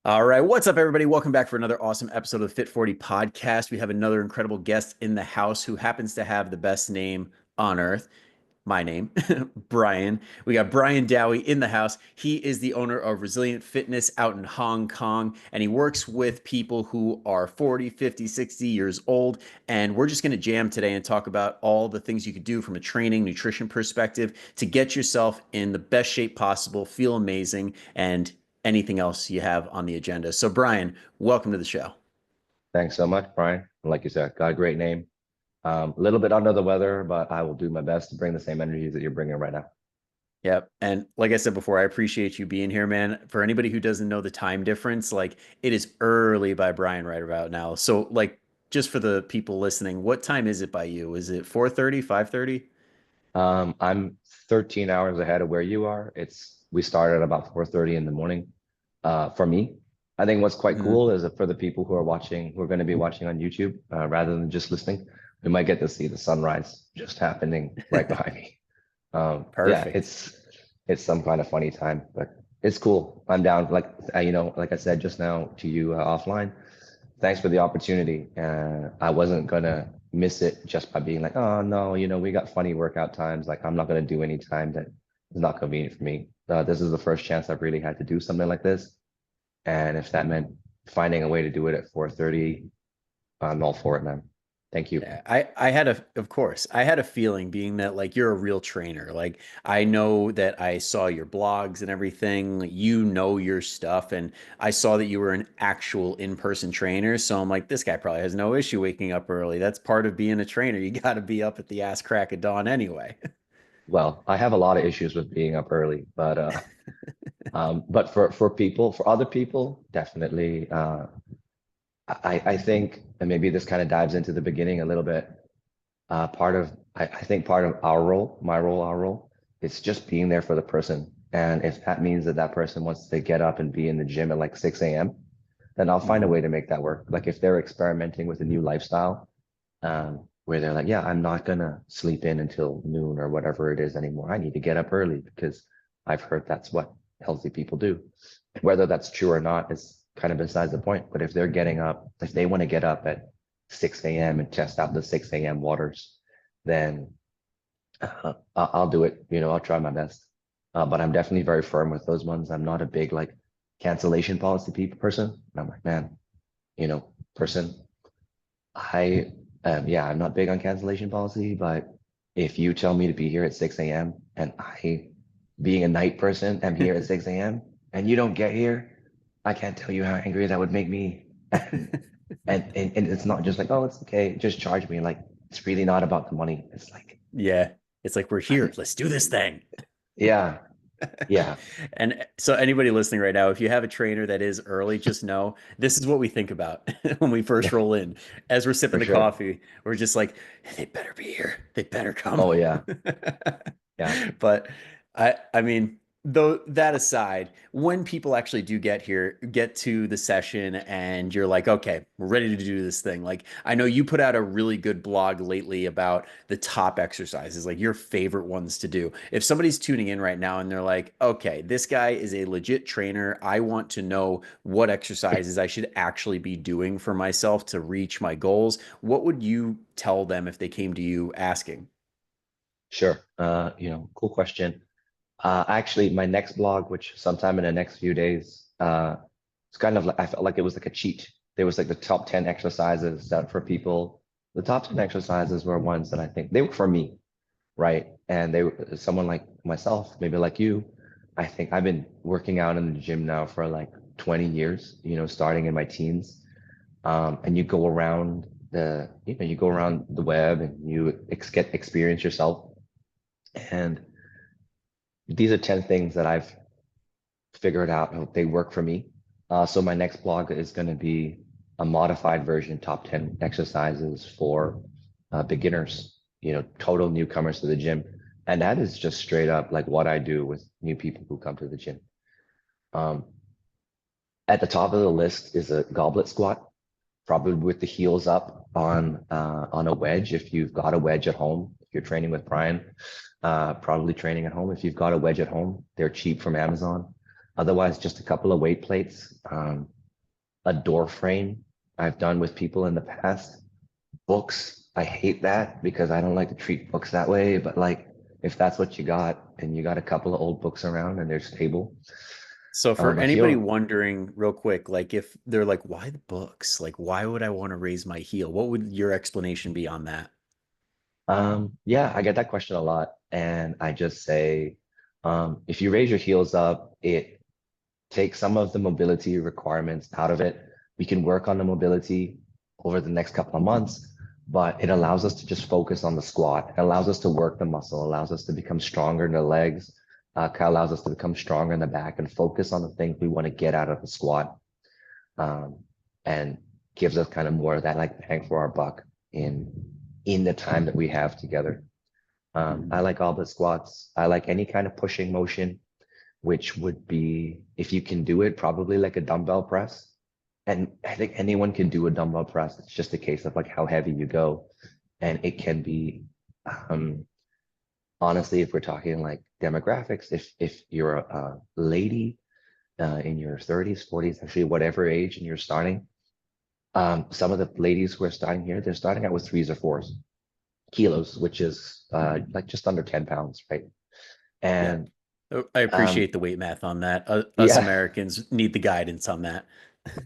All right, what's up, everybody? Welcome back for another awesome episode of the Fit 40 podcast. We have another incredible guest in the house who happens to have the best name on earth. My name, Bryan. We got Bryan Dowie in the house. He is the owner of Resilient Fitness out in Hong Kong, and he works with people who are 40, 50, 60 years old. And we're just going to jam today and talk about all the things you could do from a training, nutrition perspective to get yourself in the best shape possible, feel amazing, and anything else you have on the agenda. So, Bryan, welcome to the show. Thanks so much, Brian. Like you said, got a great name. A little bit under the weather, but I will do my best to bring the same energy that you're bringing right now. Yep. And like I said before, I appreciate you being here, man. For anybody who doesn't know the time difference, like it is early by Bryan right about now. So like just for the people listening, what time is it by you? Is it 4:30, 5:30? I'm 13 hours ahead of where you are. We started at about 4:30 in the morning. For me, I think what's quite Mm, cool is that for the people who are watching, who are going to be watching on YouTube, rather than just listening, we might get to see the sunrise just happening right behind me. Yeah, perfect. it's some kind of funny time, but it's cool. I'm down. Like I said just now to you offline. Thanks for the opportunity. I wasn't gonna miss it just by being like, oh no, we got funny workout times. Like I'm not gonna do any time that is not convenient for me. This is the first chance I've really had to do something like this, and if that meant finding a way to do it at 4:30, I'm all for it, man. Thank you. Yeah, I had of course, I had a feeling being that like you're a real trainer. Like I know that I saw your blogs and everything, like, you know your stuff, and I saw that you were an actual in-person trainer. So I'm like, this guy probably has no issue waking up early. That's part of being a trainer. You got to be up at the ass crack of dawn anyway. Well, I have a lot of issues with being up early, but for other people, definitely. I think, and maybe this kind of dives into the beginning a little bit. I think part of our role, my role, our role, it's just being there for the person. And if that means that that person wants to get up and be in the gym at like 6 a.m., then I'll find a Mhm. way to make that work. Like if they're experimenting with a new lifestyle, where they're like, yeah, I'm not gonna sleep in until noon or whatever it is anymore. I need to get up early because I've heard that's what healthy people do. Whether that's true or not is kind of besides the point. But if they're getting up, if they want to get up at 6 a.m. and test out the 6 a.m. waters, then I'll do it. I'll try my best. But I'm definitely very firm with those ones. I'm not a big like cancellation policy people person. And I'm like, man, person, I yeah, I'm not big on cancellation policy, but if you tell me to be here at 6 a.m. and I, being a night person, am here at 6 a.m. and you don't get here, I can't tell you how angry that would make me. And it's not just like, oh, it's okay, just charge me. Like it's really not about the money. It's like, Yeah, it's like we're here. Let's do this thing. yeah, yeah, And so, anybody listening right now, if you have a trainer that is early, just know this is what we think about when we first roll in. As we're sipping for the sure. coffee, we're just like, they better be here. They better come. Oh yeah, yeah. But I mean, though that aside, when people actually do get here, get to the session, and you're like, okay, we're ready to do this thing. Like, I know you put out a really good blog lately about the top exercises, like your favorite ones to do. If somebody's tuning in right now and they're like, okay, this guy is a legit trainer, I want to know what exercises I should actually be doing for myself to reach my goals, what would you tell them if they came to you asking? Sure. Cool question. Actually, my next blog, which sometime in the next few days, it's kind of like I felt like it was like a cheat. There was like the top 10 exercises that for people, the top 10 exercises were ones that I think they were for me, right? And they were someone like myself, maybe like you. I think I've been working out in the gym now for like 20 years, starting in my teens. And you go around the web and get experience yourself. And these are 10 things that I've figured out they work for me. So my next blog is going to be a modified version, top 10 exercises for beginners, total newcomers to the gym. And that is just straight up like what I do with new people who come to the gym. Um, at the top of the list is a goblet squat, probably with the heels up on a wedge. If you've got a wedge at home, if you're training with Bryan, probably training at home. If you've got a wedge at home, they're cheap from Amazon. Otherwise, just a couple of weight plates. a door frame I've done with people in the past. Books, I hate that because I don't like to treat books that way. But like, if that's what you got and you got a couple of old books around and they're stable, So for I anybody feel, wondering real quick, like if they're like, why the books? Like, why would I want to raise my heel? What would your explanation be on that? yeah, I get that question a lot. And I just say, if you raise your heels up, it takes some of the mobility requirements out of it. We can work on the mobility over the next couple of months, but it allows us to just focus on the squat. It allows us to work the muscle, allows us to become stronger in the legs, allows us to become stronger in the back and focus on the things we want to get out of the squat. Um, and gives us kind of more of that like bang for our buck in the time that we have together. I like all the squats. I like any kind of pushing motion, which would be, if you can do it, probably like a dumbbell press. And I think anyone can do a dumbbell press. It's just a case of like how heavy you go. And it can be, um, honestly, if we're talking like demographics, if you're a lady in your 30s, 40s, actually whatever age and you're starting, some of the ladies who are starting here, they're starting out with 3s or 4s kilos, which is like just under 10 pounds, right? Yeah. And Oh, I um, appreciate the weight math on that. Us yeah, Americans need the guidance on that.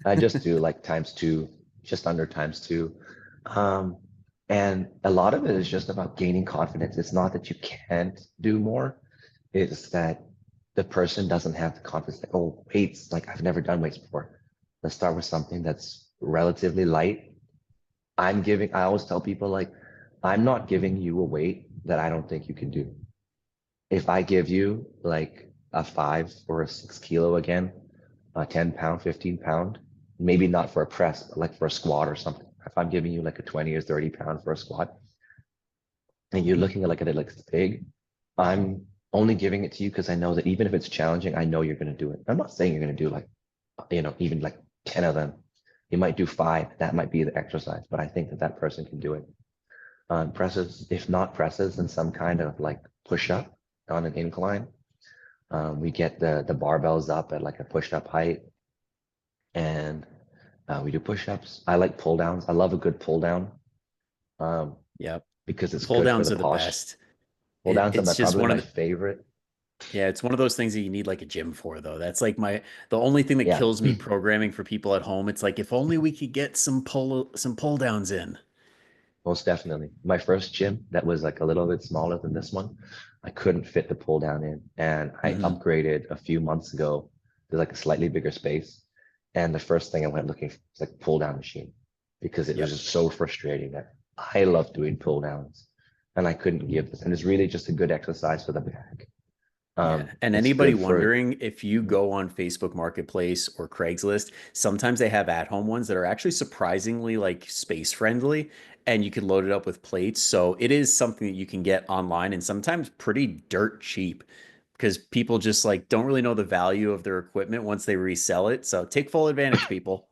I just do like times two, just under times two. Um, and a lot of it is just about gaining confidence. It's not that you can't do more, it's that the person doesn't have the confidence. Like, oh, weights, like I've never done weights before. Let's start with something that's relatively light. I always tell people, like, I'm not giving you a weight that I don't think you can do. If I give you like a 5 or a 6 kilo again, a 10 pound, 15 pound, maybe not for a press, but like for a squat or something. If I'm giving you like a 20 or 30 pound for a squat and you're looking at like it looks big, I'm only giving it to you because I know that even if it's challenging, I know you're going to do it. I'm not saying you're going to do like, even like 10 of them. You might do 5. That might be the exercise, but I think that that person can do it. Presses, if not presses, then some kind of like push up on an incline. We get the barbells up at like a push up height and we do push ups. I like pull downs. I love a good pull down um, Yep. because The it's pull good for downs the are the posh. best. Pull downs are It's just probably one of my the, favorite. yeah, it's one of those things that you need like a gym for though. That's like the only thing that Yeah, kills me programming for people at home. It's like if only we could get some pull downs in. most definitely. My first gym that was like a little bit smaller than this one, I couldn't fit the pull down in. And I Hmm. upgraded a few months ago to like a slightly bigger space. And the first thing I went looking for was like pull down machine because it was Yep. just so frustrating that I love doing pull downs and I couldn't give this. And it's really just a good exercise for the back. Yeah. And It's anybody good for, wondering if you go on Facebook Marketplace or Craigslist, sometimes they have at-home ones that are actually surprisingly like space friendly and you can load it up with plates. So it is something that you can get online and sometimes pretty dirt cheap because people just like don't really know the value of their equipment once they resell it. So take full advantage, people.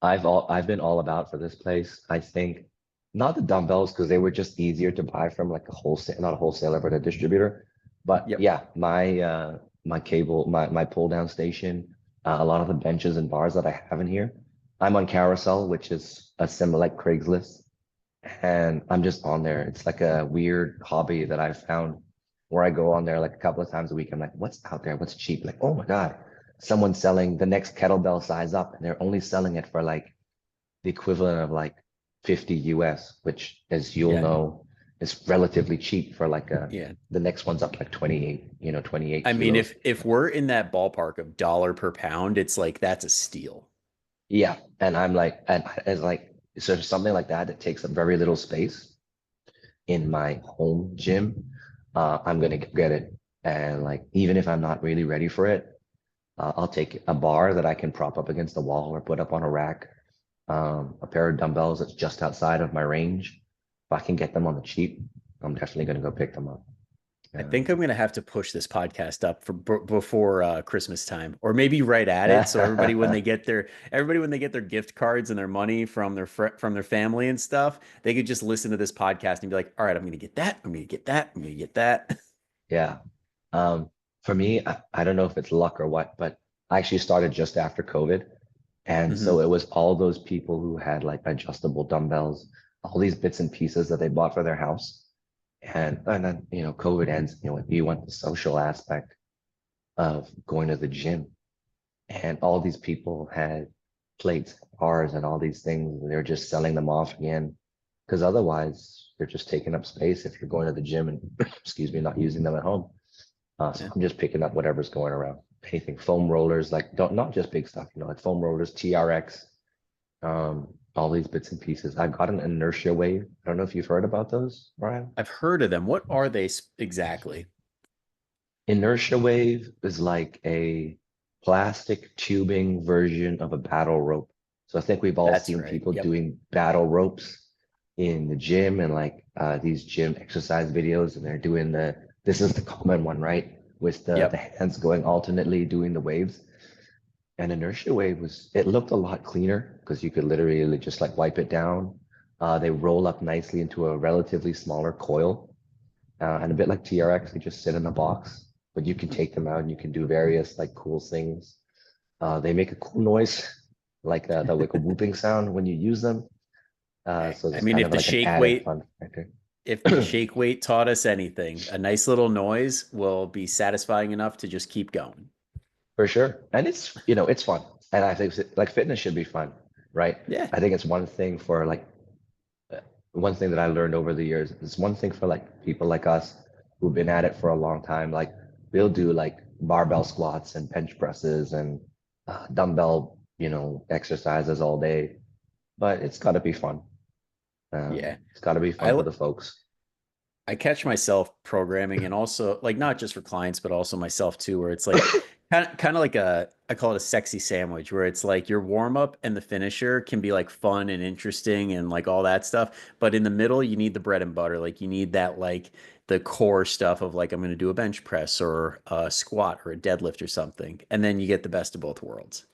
I've been all about for this place. I think not the dumbbells because they were just easier to buy from like a wholesale, not a wholesaler, but a distributor. But Yep. yeah, my cable, my pull down station, a lot of the benches and bars that I have in here. I'm on Carousel, which is a similar like Craigslist, and I'm just on there. It's like a weird hobby that I've found where I go on there like a couple of times a week. I'm like, what's out there? What's cheap? Like, oh my God, someone's selling the next kettlebell size up, and they're only selling it for like the equivalent of like 50 US, which, as you'll Yeah. know, is relatively cheap for like Yeah. the next one's up like 28, 28 I mean, kilos. if we're in that ballpark of dollar per pound, it's like that's a steal. Yeah. And I'm like, and it's like, so something like that, it takes up very little space in my home gym. I'm gonna get it. And like, even if I'm not really ready for it, I'll take a bar that I can prop up against the wall or put up on a rack, a pair of dumbbells that's just outside of my range. If I can get them on the cheap, I'm definitely going to go pick them up. I think I'm Um, gonna have to push this podcast up for before Christmas time, or maybe right at it, so everybody when they get their gift cards and their money from from their family and stuff, they could just listen to this podcast and be like, "All right, I'm gonna get that. I'm gonna get that. I'm gonna get that." yeah. For me, I don't know if it's luck or what, but I actually started just after COVID. And so Hmm. it was all those people who had like adjustable dumbbells, all these bits and pieces that they bought for their house. And then, COVID ends, you want the social aspect of going to the gym. And all these people had plates, bars, and all these things. And they're just selling them off again. Because otherwise, they're just taking up space if you're going to the gym and, excuse me, not using them at home. So Yeah. I'm just picking up whatever's going around. Anything, foam rollers, like don't not just big stuff, like foam rollers, TRX, all these bits and pieces. I got an inertia wave. I don't know if you've heard about those, Brian. I've heard of them. What are they exactly? Inertia wave is like a plastic tubing version of a battle rope. So I think we've all That's seen right. people Yep. doing battle ropes in the gym and like these gym exercise videos, and they're doing this is the common one, right? With the Yep. hands going alternately doing the waves. And inertia wave it looked a lot cleaner because you could literally just like wipe it down. They roll up nicely into a relatively smaller coil. And a bit like TRX, they just sit in a box, but you can take them out and you can do various like cool things. They make a cool noise, like like a whooping sound when you use them. Hey, So I there's mean, kind of like an added fun factor. if the shake weight taught us anything, a nice little noise will be satisfying enough to just keep going. For sure. And it's fun. And I think like fitness should be fun, right? Yeah. I think it's one thing for like one thing that I learned over the years. It's one thing for like people like us who've been at it for a long time. Like we'll do like barbell squats and bench presses and dumbbell, exercises all day, but it's got to be fun. Yeah. It's got to be fun I for the folks. I catch myself programming and also like not just for clients, but also myself too, where it's like kind of like I call it a sexy sandwich, where it's like your warm up and the finisher can be like fun and interesting and like all that stuff. But in the middle, you need the bread and butter. Like you need that like the core stuff of like I'm going to do a bench press or a squat or a deadlift or something. And then you get the best of both worlds.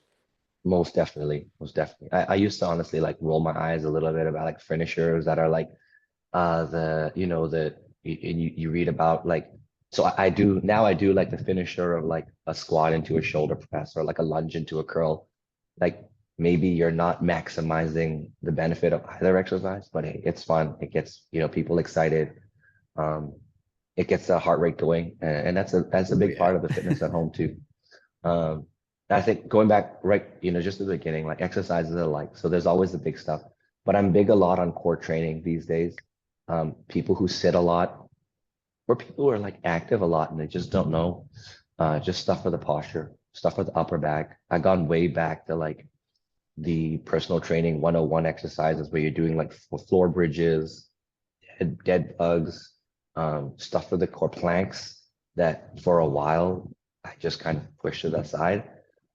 Most definitely, most definitely. I used to honestly like roll my eyes a little bit about like finishers that are like you read about like so I do now I do like the finisher of like a squat into a shoulder press or like a lunge into a curl. Like maybe you're not maximizing the benefit of either exercise, but hey, it's fun. It gets people excited. Um, it gets the heart rate going, and that's a Oh big yeah. part of the fitness at home too. Um, I think going back right, just at the beginning, like exercises are like, so there's always the big stuff, but I'm big a lot on core training these days. People who sit a lot or people who are like active a lot and they just don't know, just stuff for the posture, stuff for the upper back. I gone way back to like the personal training 101 exercises where you're doing like floor bridges, dead bugs, stuff for the core planks that for a while I just kind of pushed to the side.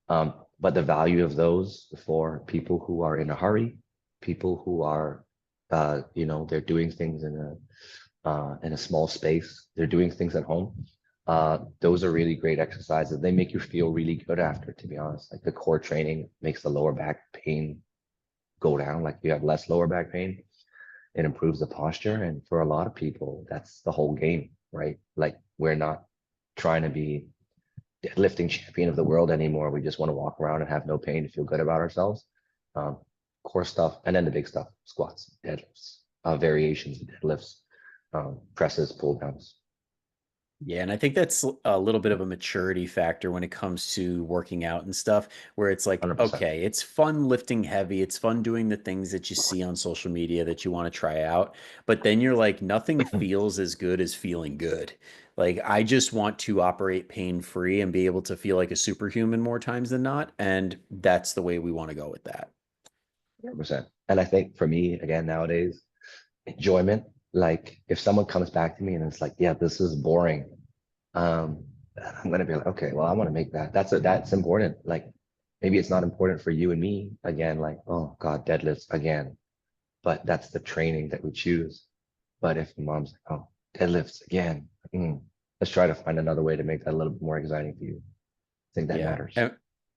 But the value of those for people who are in a hurry, people who are, they're doing things in a small space, they're doing things at home. Those are really great exercises. They make you feel really good after, to be honest. Like the core training makes the lower back pain go down, like you have less lower back pain. It improves the posture. And for a lot of people, that's the whole game, right? Like we're not trying to be deadlifting champion of the world anymore. We just want to walk around and have no pain to feel good about ourselves. Um, core stuff, and then the big stuff: squats, deadlifts, variations of deadlifts, presses, pull downs. Yeah, and I think that's a little bit of a maturity factor when it comes to working out and stuff, where it's like, 100%. okay, it's fun lifting heavy, it's fun doing the things that you see on social media that you want to try out, but then you're like, nothing feels as good as feeling good. Like, I just want to operate pain-free and be able to feel like a superhuman more times than not, and that's the way we want to go with that. 100%. And I think for me, again, nowadays, enjoyment, like if someone comes back to me and it's like, yeah, this is boring, um, I'm gonna be like, okay, well, I want to make that. That's important. Like maybe it's not important for you and me again, like, oh God, deadlifts again, but that's the training that we choose. But if mom's like, oh, deadlifts again, let's try to find another way to make that a little bit more exciting for you. I think that Yeah. matters. And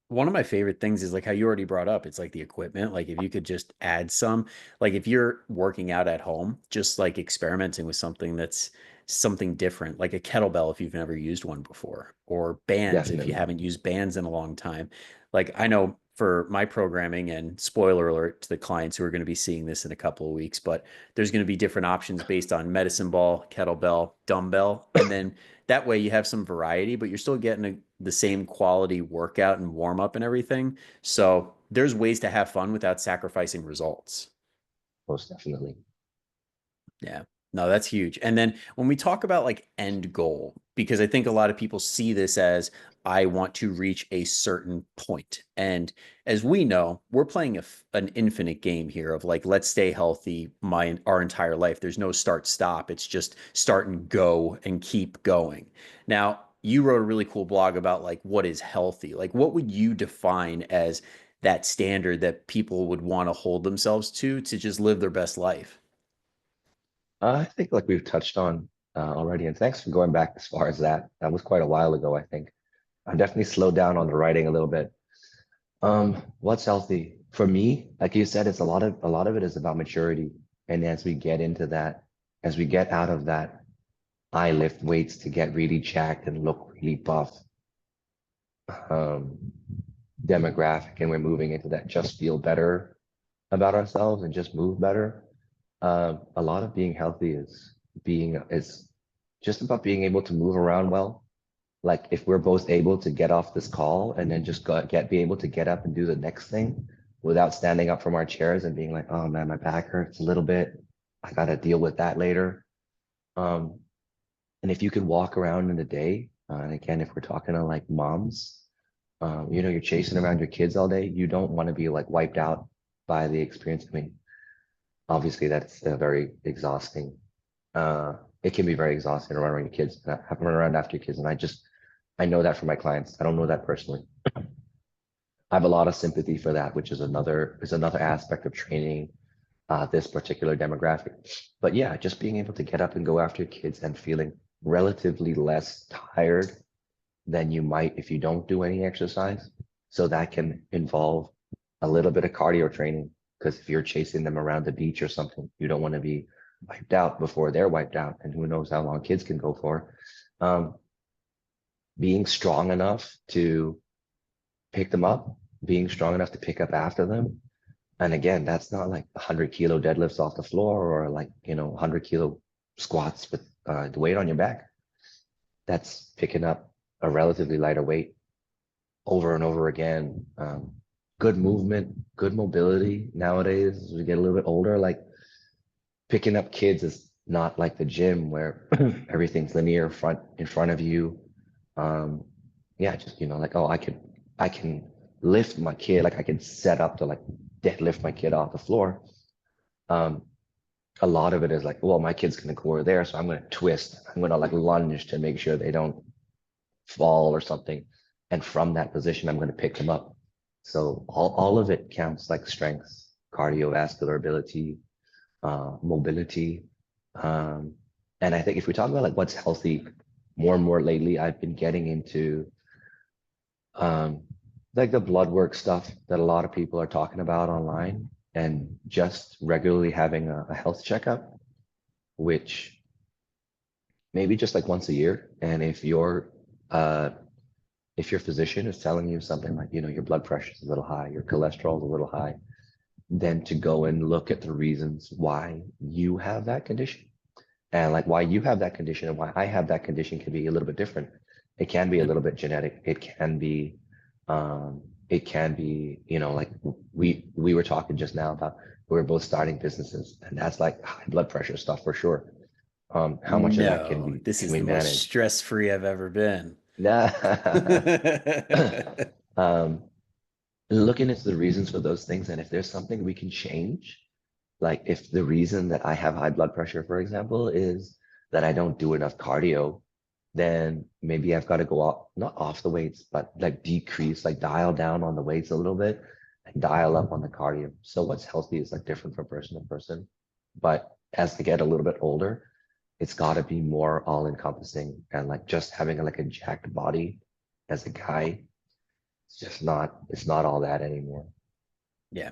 one of my favorite things is like how you already brought up, it's like the equipment. Like if you could just add some, like if you're working out at home, just like experimenting with something that's something different, like a kettlebell if you've never used one before, or bands if you Definitely. haven't used bands in a long time. Like I know for my programming, and spoiler alert to the clients who are going to be seeing this in a couple of weeks, but there's going to be different options based on medicine ball, kettlebell, dumbbell. And then that way you have some variety, but you're still getting the same quality workout and warm up and everything. So there's ways to have fun without sacrificing results. Most definitely. Yeah. No, that's huge. And then when we talk about like end goal, because I think a lot of people see this as I want to reach a certain point. And as we know, we're playing an infinite game here of like, let's stay healthy our entire life. There's no start stop. It's just start and go and keep going. Now, you wrote a really cool blog about like what is healthy. Like, what would you define as that standard that people would want to hold themselves to just live their best life? I think like we've touched on already, and thanks for going back as far as that. That was quite a while ago, I think. I definitely slowed down on the writing a little bit. What's healthy? For me, like you said, it's a lot of it is about maturity. And as we get into that, as we get out of that, I lift weights to get really jacked and look really buff um, demographic, and we're moving into that just feel better about ourselves and just move better. A lot of being healthy is just about being able to move around well. Like if we're both able to get off this call and then just be able to get up and do the next thing without standing up from our chairs and being like, oh man, my back hurts a little bit. I gotta deal with that later. Um, and if you could walk around in the day, and again, if we're talking to like moms, you're chasing around your kids all day, you don't want to be like wiped out by the experience. I mean, obviously that's very exhausting. It can be very exhausting to run around your kids, have to run around after your kids. And I know that from my clients. I don't know that personally. I have a lot of sympathy for that, which is another aspect of training this particular demographic. But yeah, just being able to get up and go after your kids and feeling relatively less tired than you might if you don't do any exercise. So that can involve a little bit of cardio training, because if you're chasing them around the beach or something, you don't want to be wiped out before they're wiped out. And who knows how long kids can go for. Um, Being strong enough to pick them up, being strong enough to pick up after them. And again, that's not like 100 kilo deadlifts off the floor or like, 100 kilo squats with the weight on your back. That's picking up a relatively lighter weight over and over again. Good movement, good mobility nowadays as we get a little bit older. Like picking up kids is not like the gym where everything's linear in front of you. Um, yeah, just like, oh, I can lift my kid, like I can set up to like deadlift my kid off the floor. Um, a lot of it is like, well, my kid's gonna go over there, so I'm gonna twist, I'm gonna like lunge to make sure they don't fall or something. And from that position, I'm gonna pick them up. So all of it counts, like strength, cardiovascular ability, mobility. Um, and I think if we talk about like what's healthy, more and more lately, I've been getting into um, like the blood work stuff that a lot of people are talking about online, and just regularly having a health checkup, which maybe just like once a year. And uh, if your physician is telling you something like, your blood pressure is a little high, your cholesterol is a little high, then to go and look at the reasons why you have that condition. And like why you have that condition and why I have that condition can be a little bit different. It can be a Yep. little bit genetic. It can be, like we were talking just now about we were both starting businesses, and that's like high blood pressure stuff for sure. How much of that can No, we this can is we the most manage? stress-free I've ever been. um, Looking into the reasons for those things, and if there's something we can change, like if the reason that I have high blood pressure, for example, is that I don't do enough cardio, then maybe I've got to go off, not off the weights, but like decrease, like dial down on the weights a little bit and dial up on the cardio. So what's healthy is like different from person to person. But as they get a little bit older, it's got to be more all encompassing, and like just having like a jacked body as a guy, it's not all that anymore. Yeah,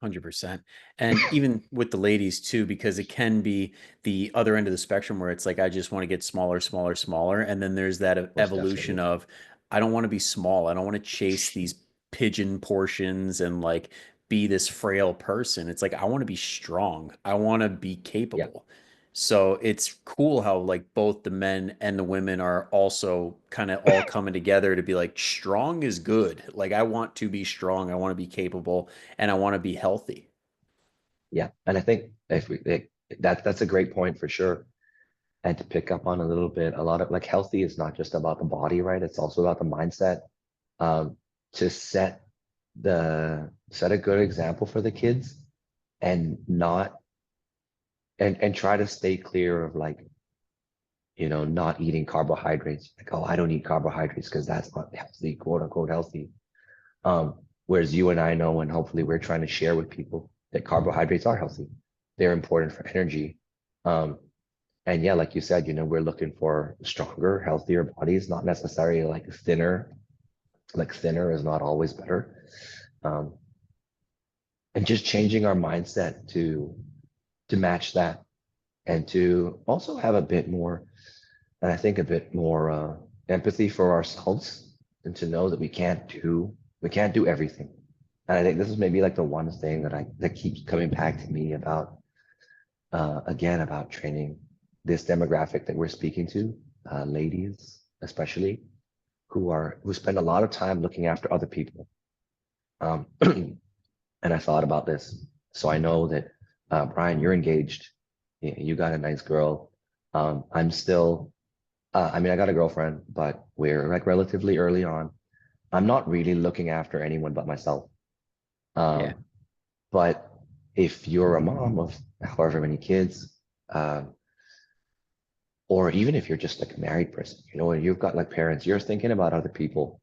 100%. And even with the ladies too, because it can be the other end of the spectrum where it's like, I just want to get smaller, smaller, smaller. And then there's that Most evolution definitely. of, I don't want to be small. I don't want to chase these pigeon portions and like be this frail person. It's like I want to be strong. I want to be Yeah. capable. So it's cool how like both the men and the women are also kind of all coming together to be like strong is good. Like I want to be strong, I want to be capable, and I want to be healthy. Yeah. And I think if we that's a great point for sure. And to pick up on a little bit, a lot of like healthy is not just about the body, right? It's also about the mindset. Um, to set a good example for the kids and not and try to stay clear of like, not eating carbohydrates. Like, oh, I don't eat carbohydrates because that's not healthy, quote unquote healthy. Whereas you and I know, and hopefully we're trying to share with people that carbohydrates are healthy. They're important for energy. Um, and yeah, like you said, we're looking for stronger, healthier bodies, not necessarily like thinner. Like thinner is not always better. Um, and just changing our mindset to match that and to also have a bit more, and I think a bit more empathy for ourselves and to know that we can't do everything. And I think this is maybe like the one thing that keeps coming back to me about again about training this demographic that we're speaking to, ladies especially, who spend a lot of time looking after other people. Um, and I thought about this. So I know that Bryan, you're engaged. You got a nice girl. I'm still I mean, I got a girlfriend, but we're like relatively early on. I'm not really looking after anyone but myself. Yeah. Um, but if you're a mom of however many kids, uh, or even if you're just like a married person, and you've got like parents, you're thinking about other people,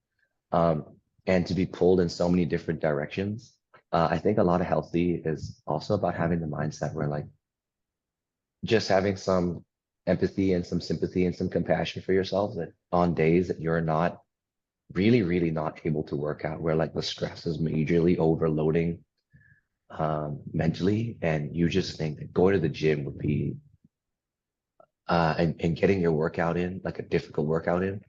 um, and to be pulled in so many different directions. I think a lot of healthy is also about having the mindset where like just having some empathy and some sympathy and some compassion for yourself that on days that you're not really, really not able to work out, where like the stress is majorly overloading mentally, and you just think that going to the gym would be and getting your workout in, like a difficult workout in,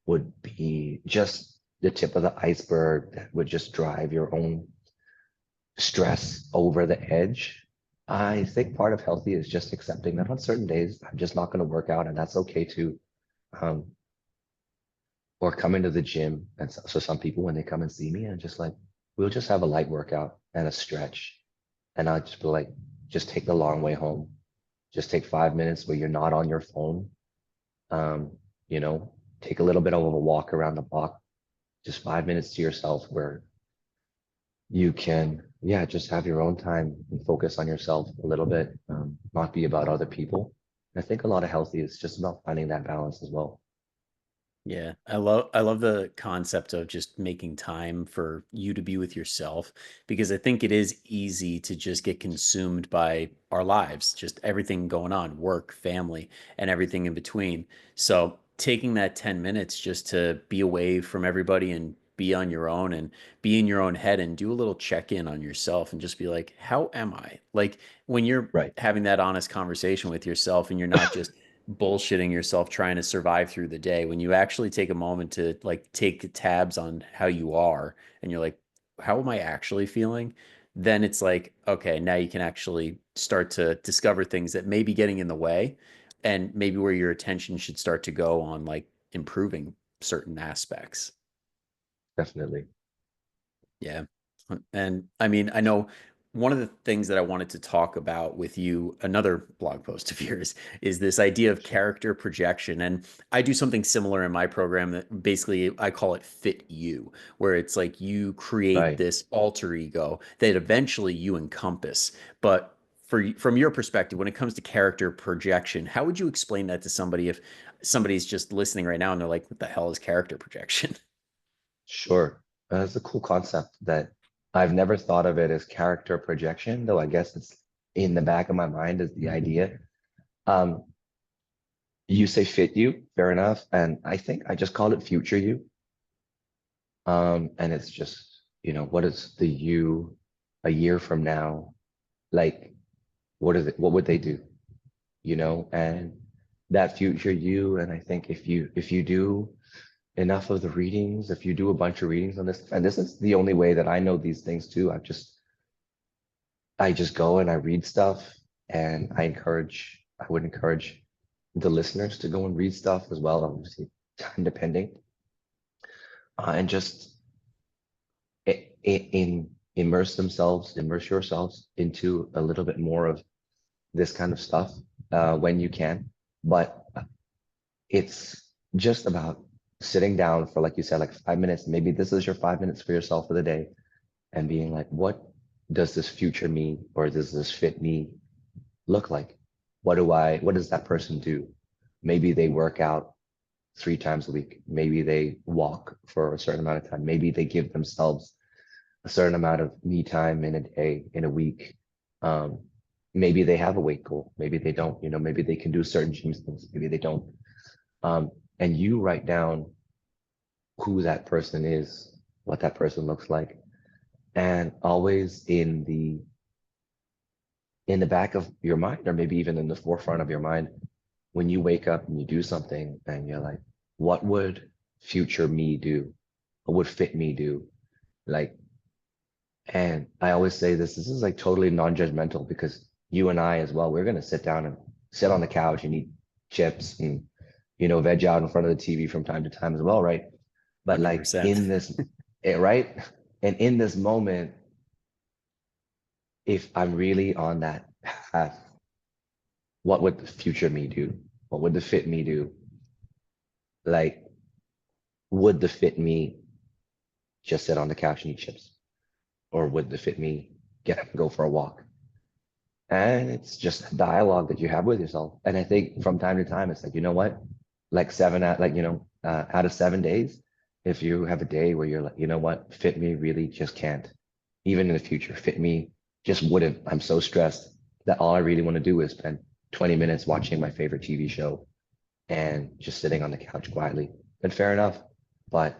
would be just the tip of the iceberg that would just drive your own stress over the edge. I think part of healthy is just accepting that on certain days I'm just not going to work out, and that's okay too. Um, or coming to the gym. And so some people, when they come and see me, and just like, we'll just have a light workout and a stretch. And I'll just be like, just take the long way home. Just take 5 minutes where you're not on your phone. Um, you know, take a little bit of a walk around the block, just 5 minutes to yourself where you can, yeah, just have your own time and focus on yourself a little bit, not be about other people. I think a lot of healthy is just about finding that balance as well. Yeah, I love the concept of just making time for you to be with yourself because I think it is easy to just get consumed by our lives, just everything going on, work, family, and everything in between. So taking that 10 minutes just to be away from everybody and be on your own and be in your own head and do a little check-in on yourself and just be like, how am I? Like when you're Right. having that honest conversation with yourself and you're not just bullshitting yourself trying to survive through the day when you actually take a moment to like take tabs on how you are and you're like how am I actually feeling, then it's like okay, now you can actually start to discover things that may be getting in the way and maybe where your attention should start to go on like improving certain aspects. Definitely. Yeah. And I mean, I know one of the things that I wanted to talk about with you, another blog post of yours, is this idea of Sure. character projection. And I do something similar in my program that basically I call it Fit You, where it's like you create Right. this alter ego that eventually you encompass. But from your perspective, when it comes to character projection, how would you explain that to somebody if somebody's just listening right now and they're like, what the hell is character projection? Sure. That's a cool concept that I've never thought of it as character projection, though I guess it's in the back of my mind as the idea. Um, you say fit you, fair enough. And I think I just call it future you. And it's just, what is the you a year from now? Like, what is it? What would they do? And that future you, and I think if you do enough of the readings, if you do a bunch of readings on this, and this is the only way that I know these things too. I just go and I read stuff, and I would encourage the listeners to go and read stuff as well, obviously, time depending, and just immerse yourselves into a little bit more of this kind of stuff when you can. But it's just about sitting down for, like you said, like 5 minutes. Maybe this is your 5 minutes for yourself for the day, and being like, what does this future me, or does this fit me look like? What does that person do? Maybe they work out 3 times a week. Maybe they walk for a certain amount of time. Maybe they give themselves a certain amount of me time in a day, in a week. Um, maybe they have a weight goal. Maybe they don't, maybe they can do certain gym things. Maybe they don't. And you write down who that person is, what that person looks like. And always in the back of your mind, or maybe even in the forefront of your mind, when you wake up and you do something and you're like, what would future me do? What would fit me do? Like, and I always say this is like totally non-judgmental, because you and I as well, we're gonna sit down and sit on the couch and eat chips and, veg out in front of the TV from time to time as well, right? But like 100%. right? And in this moment, if I'm really on that path, what would the future me do? What would the fit me do? Like, would the fit me just sit on the couch and eat chips? Or would the fit me get up and go for a walk? And it's just a dialogue that you have with yourself. And I think from time to time, it's like, you know what? Like out of 7 days, if you have a day where you're like, you know what, fit me really just can't. Even in the future, fit me just wouldn't. I'm so stressed that all I really want to do is spend 20 minutes watching my favorite TV show and just sitting on the couch quietly. And fair enough. But,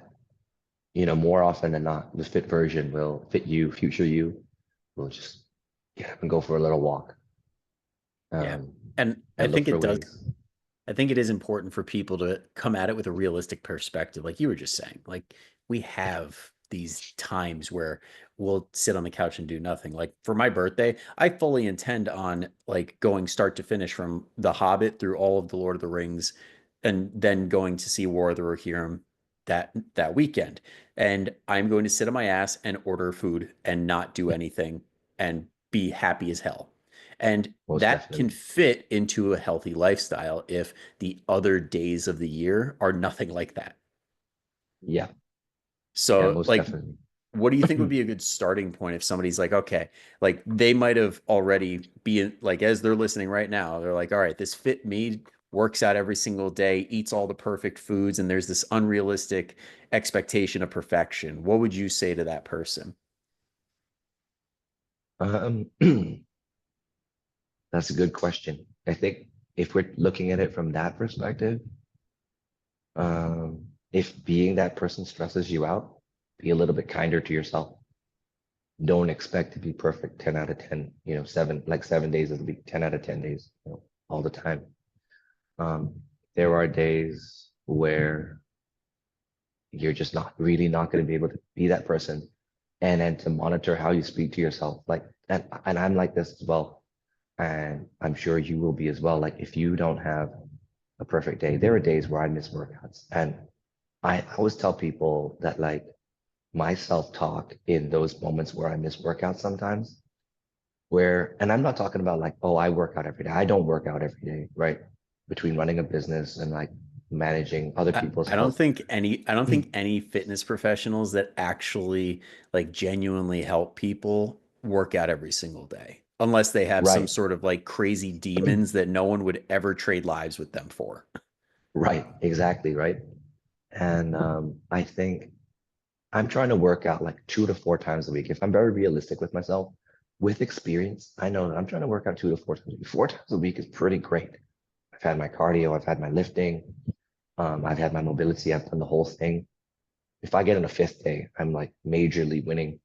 more often than not, the fit version will fit you, future you will just get up and go for a little walk, Yeah. um, And I and look think for it does. ways. I think it is important for people to come at it with a realistic perspective, like you were just saying. Like we Yeah. have these times where we'll sit on the couch and do nothing. Like for my birthday, I fully intend on like going start to finish from The Hobbit through all of the Lord of the Rings, and then going to see War of the Rohirrim that weekend. And I'm going to sit on my ass and order food and not do anything and be happy as hell. And Most that can definitely. fit into a healthy lifestyle if the other days of the year are nothing like that. Yeah. Yeah, So, most like, definitely. what do you think would be a good starting point if somebody's like, okay, like they might have already been like, as they're listening right now, they're like, all right, this fit me works out every single day, eats all the perfect foods, and there's this unrealistic expectation of perfection. What would you say to that person? Um, that's a good question. I think if we're looking at it from that perspective, if being that person stresses you out, be a little bit kinder to yourself. Don't expect to be perfect 10 out of 10, 7 days of the week, 10 out of 10 days, all the time. Um, there are days where you're just not going to be able to be that person, and then to monitor how you speak to yourself. Like, and I'm like this as well. And I'm sure you will be as well. Like, if you don't have a perfect day, there are days where I miss workouts. And I always tell people that, like, my self-talk in those moments where I miss workouts sometimes, and I'm not talking about like, oh, I work out every day. I don't work out every day, right? Between running a business and like managing other people's health. I don't think any fitness professionals that actually like genuinely help people work out every single day unless they have some Right, sort of like crazy demons that no one would ever trade lives with them for. right, exactly, right. And I think I'm trying to work out like 2 to 4 times a week. If I'm very realistic with myself, with experience, I know that I'm trying to work out 2 to 4 times a week. 4 times a week is pretty great. I've had my cardio, I've had my lifting, I've had my mobility, I've done the whole thing. If I get on a fifth day, I'm like majorly winning.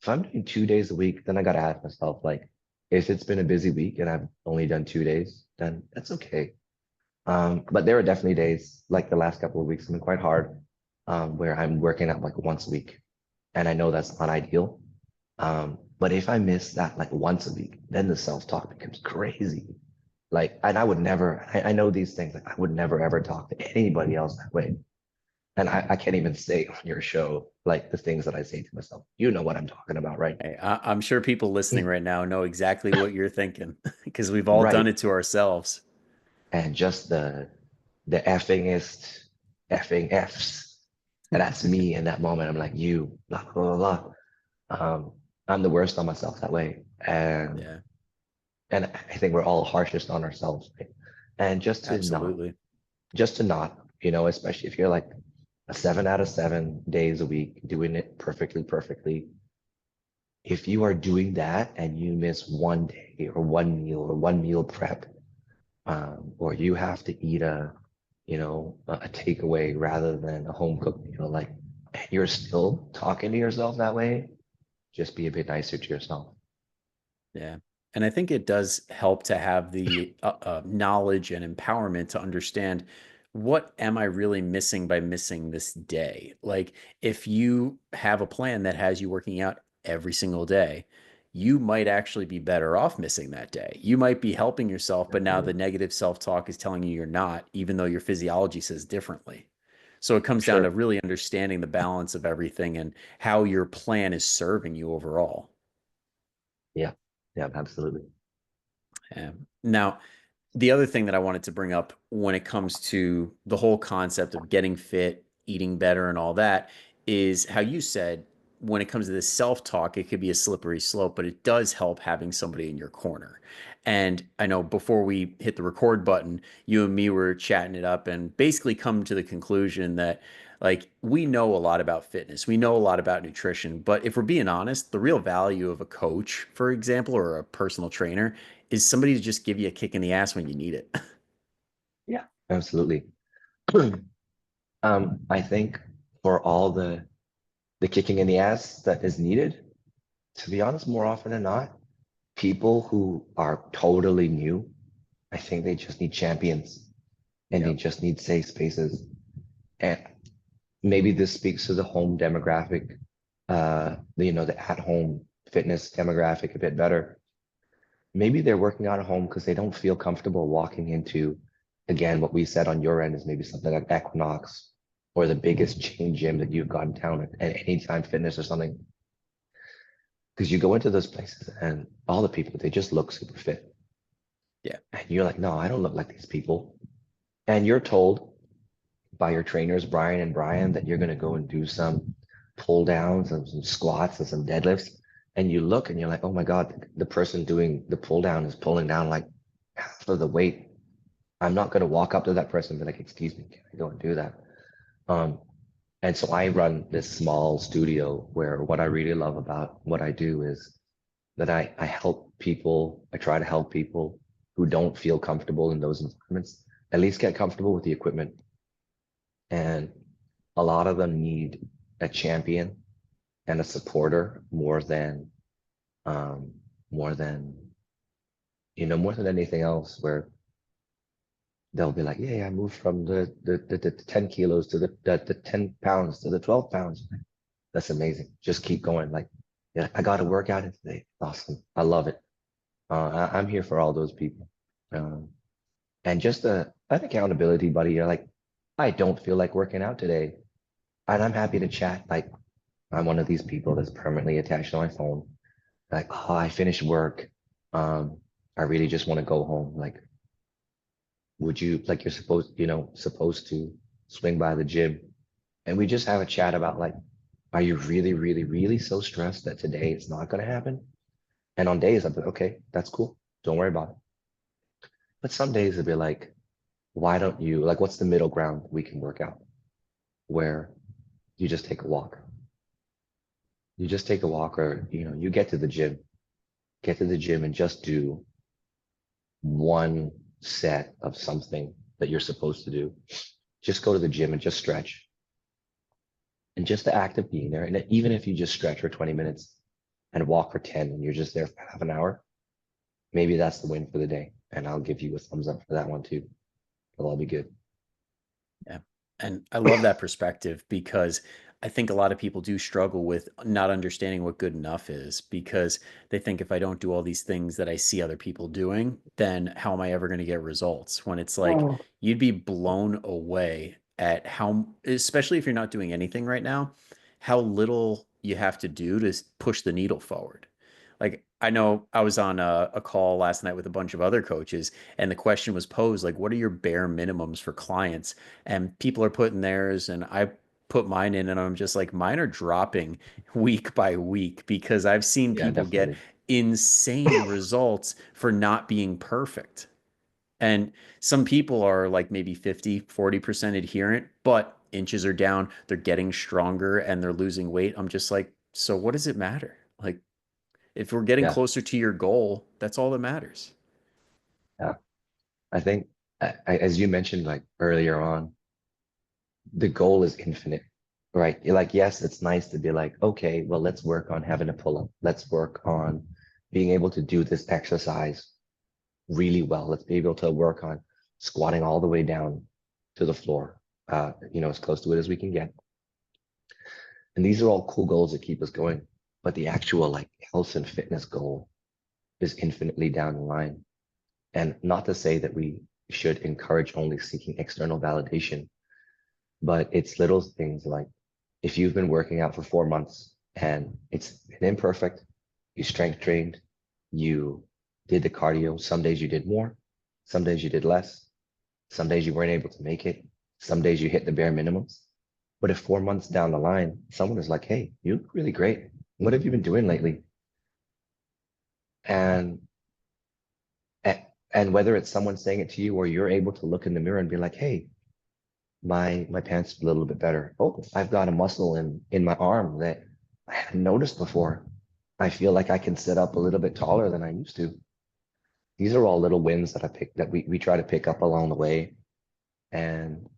If I'm doing 2 days a week, then I gotta ask myself, like, if it's been a busy week and I've only done 2 days, then that's okay. But there are definitely days like the last couple of weeks have been quite hard. where I'm working out like once a week. And I know that's not ideal. But if I miss that like once a week, then the self-talk becomes crazy. Like, and I would never, I know these things, like I would never ever talk to anybody else that way. And I can't even say on your show, like the things that I say to myself. You know what I'm talking about, right? Hey, I'm sure people listening right now know exactly what you're thinking because we've all done Right. it to ourselves. And just the effingest effing Fs. And that's me in that moment. I'm like, you, blah, blah, blah, blah. I'm the worst on myself that way. Yeah, And I think we're all harshest on ourselves, right? And absolutely. just to not, you know, especially if you're like a 7 out of 7 days a week doing it perfectly, if you are doing that and you miss one day or one meal prep, or you have to eat a takeaway rather than a home cooked meal, like, and you're still talking to yourself that way, just be a bit nicer to yourself. Yeah. And I think it does help to have the knowledge and empowerment to understand what am I really missing by missing this day? Like, if you have a plan that has you working out every single day, you might actually be better off missing that day. You might be helping yourself, but now the Definitely. negative self talk is telling you you're not, even though your physiology says differently. So it comes down to Sure. really understanding the balance of everything and how your plan is serving you overall. Yeah. Yeah, absolutely. Yeah. Now, the other thing that I wanted to bring up when it comes to the whole concept of getting fit, eating better, and all that is how you said when it comes to this self talk, it could be a slippery slope, but it does help having somebody in your corner. And I know before we hit the record button, you and me were chatting it up and basically come to the conclusion that like we know a lot about fitness, we know a lot about nutrition, but if we're being honest, the real value of a coach, for example, or a personal trainer is somebody to just give you a kick in the ass when you need it. Yeah, absolutely. I think for all the kicking in the ass that is needed, to be honest, more often than not, people who are totally new, I think they just need champions and they Yep. just need safe spaces. And maybe this speaks to the home demographic, the at-home fitness demographic a bit better. Maybe they're working out at home because they don't feel comfortable walking into, again, what we said on your end is maybe something like Equinox or the biggest chain gym that you've got in town at Anytime Fitness or something. Because you go into those places and all the people, they just look super fit. Yeah. And you're like, no, I don't look like these people. And you're told by your trainers, Brian and Brian, that you're going to go and do some pull downs and some squats and some deadlifts. And you look and you're like, oh my God, the person doing the pull down is pulling down like half of the weight. I'm not going to walk up to that person and be like, excuse me, can I go and do that? Um, and so I run this small studio where what I really love about what I do is that I help people, I try to help people who don't feel comfortable in those environments, at least get comfortable with the equipment. And a lot of them need a champion and a supporter um, more than, more than anything else, where they'll be like, yeah, I moved from the 10 kilos to the 10 pounds to the 12 pounds. That's amazing. Just keep going. Like, yeah, I got to work out it today. Awesome. I love it. I'm here for all those people. Um, and just an accountability buddy. You're like, I don't feel like working out today. And I'm happy to chat. Like, I'm one of these people that's permanently attached to my phone. Like, oh, I finished work. I really just want to go home. Like, would you, like, supposed to swing by the gym? And we just have a chat about like, are you really so stressed that today it's not going to happen? And on days I'd be okay, that's cool. Don't worry about it. But some days it'd be like, why don't you, like, what's the middle ground we can work out where you just take a walk? You just take a walk or, you get to the gym and just do one set of something that you're supposed to do. Just go to the gym and just stretch. And just the act of being there. And even if you just stretch for 20 minutes and walk for 10 and you're just there for half an hour, maybe that's the win for the day. And I'll give you a thumbs up for that one too. It'll all be good. Yeah. And I love that perspective because I think a lot of people do struggle with not understanding what good enough is because they think if I don't do all these things that I see other people doing, then how am I ever going to get results? When it's like Oh. you'd be blown away at how, especially if you're not doing anything right now, how little you have to do to push the needle forward. Like I know I was on a call last night with a bunch of other coaches, and the question was posed like, what are your bare minimums for clients? And people are putting theirs, and I put mine in, and I'm just like, mine are dropping week by week because I've seen Yeah, people get definitely. insane results for not being perfect. And some people are like maybe 50, 40% adherent, but inches are down, they're getting stronger and they're losing weight. I'm just like, so what does it matter? Like, if we're getting Yeah, closer to your goal, that's all that matters. yeah. I think as you mentioned like earlier on, the goal is infinite, right? You're like, yes, it's nice to be like, okay, well, let's work on having a pull up. Let's work on being able to do this exercise really well. Let's be able to work on squatting all the way down to the floor, as close to it as we can get. And these are all cool goals that keep us going. But the actual like health and fitness goal is infinitely down the line. And not to say that we should encourage only seeking external validation, but it's little things like if you've been working out for 4 months and it's been imperfect, you strength trained, you did the cardio. Some days you did more, some days you did less, some days you weren't able to make it, some days you hit the bare minimums. But if 4 months down the line, someone is like, hey, you look really great. What have you been doing lately? And and whether it's someone saying it to you or you're able to look in the mirror and be like, hey, my pants a little bit better. Oh, I've got a muscle in my arm that I hadn't noticed before. I feel like I can sit up a little bit taller than I used to. These are all little wins that I pick that we try to pick up along the way and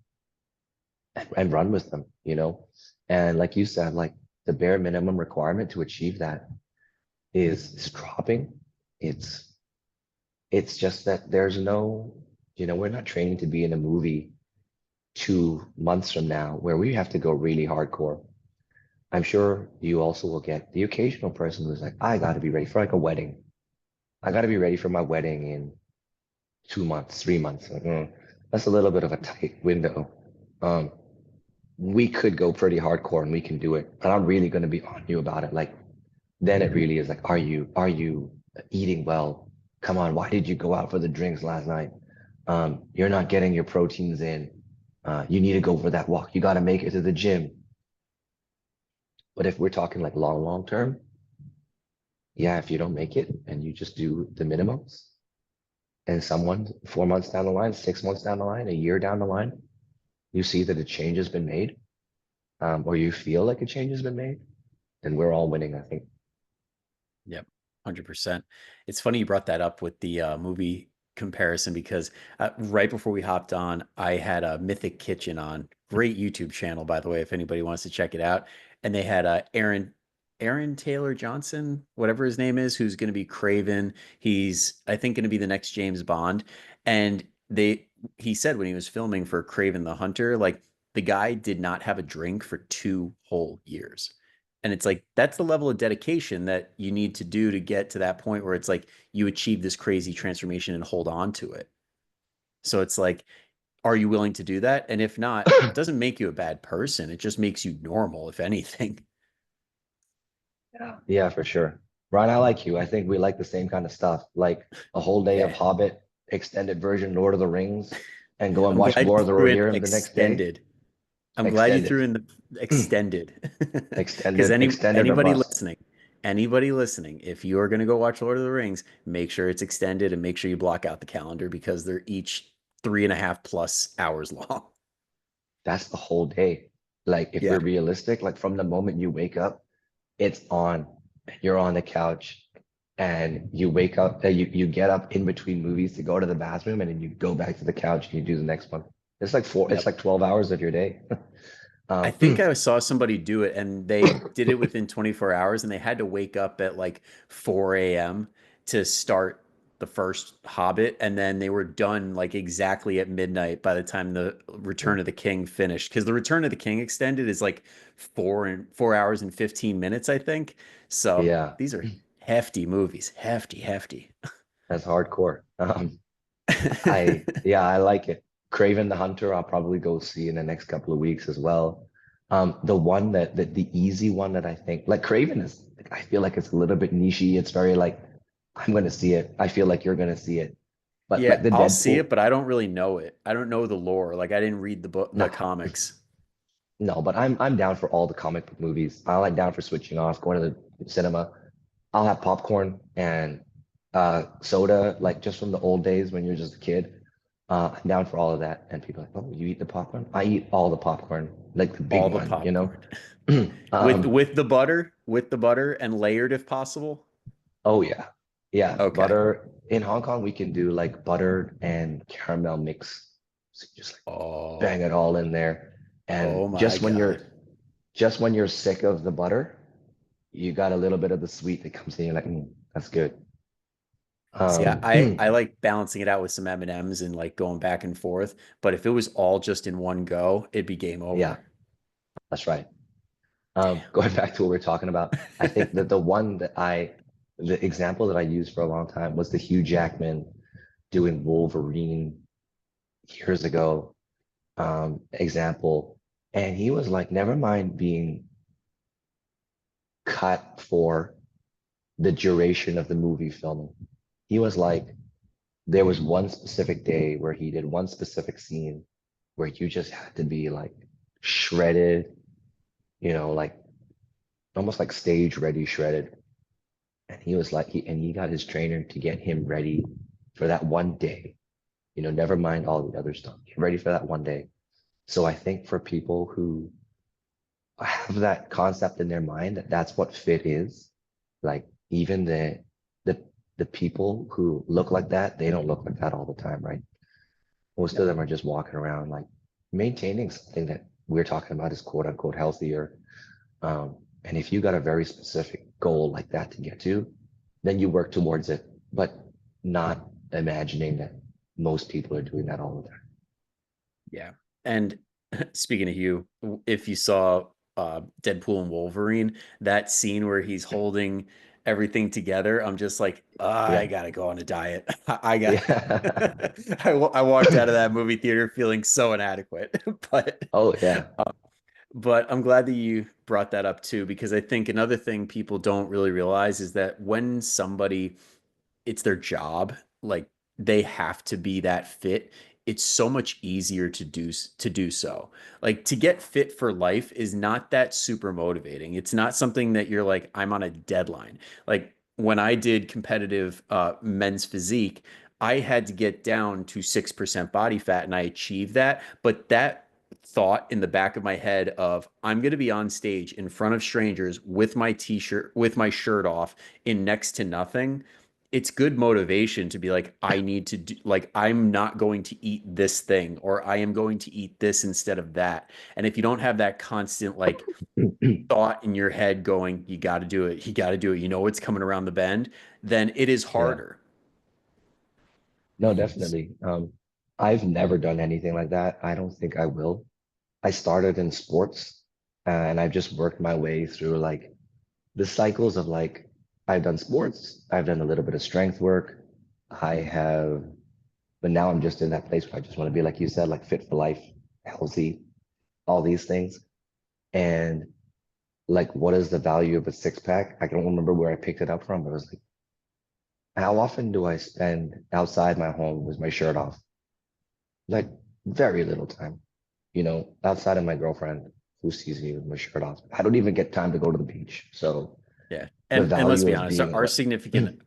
and run with them, you know. And like you said, like the bare minimum requirement to achieve that is dropping. It's it's just that there's no, we're not training to be in a movie 2 months from now where we have to go really hardcore. I'm sure you also will get the occasional person who's like, I got to be ready for like a wedding. I got to be ready for my wedding in 2 months, 3 months. Like, that's a little bit of a tight window. Um, we could go pretty hardcore and we can do it. And I'm really going to be on you about it. Like, then it really is like, are you eating well? Come on, why did you go out for the drinks last night? You're not getting your proteins in. You need to go for that walk. You got to make it to the gym. But if we're talking like long term, yeah, if you don't make it and you just do the minimums, and someone 4 months down the line, 6 months down the line, a year down the line, you see that a change has been made, or you feel like a change has been made, then we're all winning, I think. Yep, 100%. It's funny you brought that up with the movie comparison because right before we hopped on, I had a Mythic Kitchen on. Great YouTube channel, by the way, if anybody wants to check it out. And they had Aaron Taylor Johnson, whatever his name is, who's going to be Craven. He's, I think, going to be the next James Bond. And he said when he was filming for Craven the Hunter, like the guy did not have a drink for 2 whole years. And it's like that's the level of dedication that you need to do to get to that point where it's like you achieve this crazy transformation and hold on to it. So it's like, are you willing to do that? And if not, it doesn't make you a bad person. It just makes you normal, if anything. Yeah. Yeah, for sure. Ryan, I like you. I think we like the same kind of stuff, like a whole day of Yeah. Hobbit, extended version, Lord of the Rings, and go and I'm watch glad War you of the threw in Rohirrim the next day. extended. I'm glad you threw Extended. in the extended. Because Extended or anybody bust. listening, if you are going to go watch Lord of the Rings, make sure it's extended and make sure you block out the calendar because they're each 3.5+ hours long. That's the whole day. Like if Yeah. we're realistic, like from the moment you wake up, it's on. You're on the couch and you wake up, you get up in between movies to go to the bathroom and then you go back to the couch and you do the next one. It's Yep. like 12 hours of your day. I Um, think I saw somebody do it and they did it within 24 hours and they had to wake up at like 4 a.m. to start the first Hobbit, and then they were done like exactly at midnight by the time the Return of the King finished. Because the Return of the King extended is like 4 hours and 15 minutes, I think. So Yeah, these are hefty movies, hefty, hefty. that's hardcore. Yeah, I like it. Craven the Hunter, I'll probably go see in the next couple of weeks as well. The one that the easy one that I think like Craven is, like, I feel like it's a little bit nichey. It's very like I'm gonna see it. I feel like you're gonna see it. But Yeah, like the I'll see Deadpool, it, but I don't really know it. I don't know the lore. Like I didn't read the book, the no, comics. no. But I'm down for all the comic book movies. I like down for switching off, going to the cinema. I'll have popcorn and soda, like just from the old days when you're just a kid. I'm down for all of that. And people are like, oh, you eat the popcorn? I eat all the popcorn, like the big All the one, you know? popcorn. With Um, with the butter and layered if possible. oh yeah. Yeah. Okay. Butter. In Hong Kong, we can do like buttered and caramel mix. So you just like bang Oh, it all in there. And oh my God. just when you're sick of the butter, you got a little bit of the sweet that comes in. You're like, that's good. See, Um, I like balancing it out with some M&Ms and M's and like going back and forth. But if it was all just in one go, it'd be game yeah, over. that's right. Going back to what we are talking about, I think that the example that I used for a long time was the Hugh Jackman doing Wolverine years ago, example. And he was like, never mind being cut for the duration of the movie filming. He was like, there was one specific day where he did one specific scene where you just had to be like shredded, like almost like stage ready shredded. And he was like, he got his trainer to get him ready for that one day, never mind all the other stuff. Get ready for that one day. So I think for people who have that concept in their mind that that's what fit is, like even the the people who look like that, they don't look like that all the time, right? Most of Yep. them are just walking around like maintaining something that we're talking about is quote unquote healthier. And if you got a very specific goal like that to get to, then you work towards it, but not imagining that most people are doing that all the time. Yeah. And speaking of you, if you saw Deadpool and Wolverine, that scene where he's holding everything together, I'm just like, I Yeah. gotta go on a diet. I got. Yeah. I walked out of that movie theater feeling so inadequate, but Oh, yeah. but I'm glad that you brought that up too, because I think another thing people don't really realize is that when somebody it's their job, like they have to be that fit, it's so much easier to do so. Like to get fit for life is not that super motivating. It's not something that you're like I'm on a deadline. Like when I did competitive men's physique, I had to get down to 6% body fat and I achieved that, but that thought in the back of my head of I'm going to be on stage in front of strangers with my t-shirt with my shirt off in next to nothing, it's good motivation to be like, I need to do, like, I'm not going to eat this thing, or I am going to eat this instead of that. And if you don't have that constant, like, thought in your head going, you got to do it, you got to do it, you know, it's coming around the bend, then it is Yeah. harder. No, definitely. I've never done anything like that. I don't think I will. I started in sports, and I've just worked my way through like the cycles of like I've done sports, I've done a little bit of strength work. I have, but now I'm just in that place where I just want to be like you said, like fit for life, healthy, all these things. And like, what is the value of a six pack? I don't remember where I picked it up from, but it was like, how often do I spend outside my home with my shirt off? Like, very little time, outside of my girlfriend who sees me with my shirt off. I don't even get time to go to the beach. So Yeah. the And let's value be of honest, being like,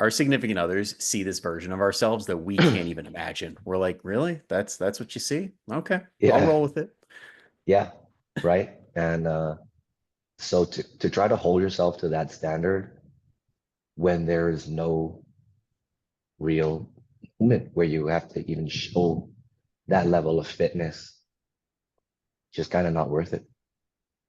our significant others see this version of ourselves that we can't even imagine. We're like, really? That's what you see? Okay. I'll yeah, roll with it. yeah, right. And so to try to hold yourself to that standard when there is no real moment where you have to even show that level of fitness, just kind of not worth it.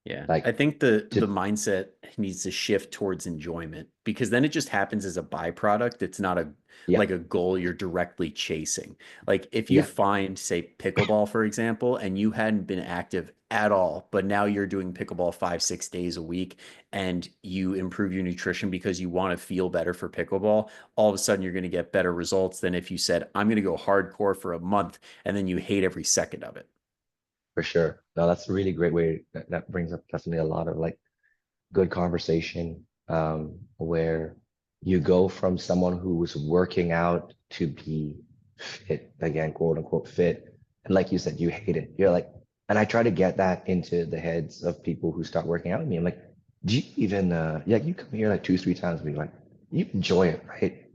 Yeah. I Like think the to mindset needs to shift towards enjoyment because then it just happens as a byproduct. It's not a yeah, like a goal you're directly chasing. Like if you yeah, find, say, pickleball, for example, and you hadn't been active at all, but now you're doing pickleball 5, 6 days a week and you improve your nutrition because you want to feel better for pickleball, all of a sudden you're going to get better results than if you said, I'm going to go hardcore for a month and then you hate every second of it. for sure. No, that's a really great way. That brings up definitely a lot of like good conversation, where you go from someone who was working out to be fit, again, quote unquote fit. And like you said, you hate it. You're like, and I try to get that into the heads of people who start working out with me. I'm like, do you even, yeah, you come here like 2, 3 times a week, like, you enjoy it, right?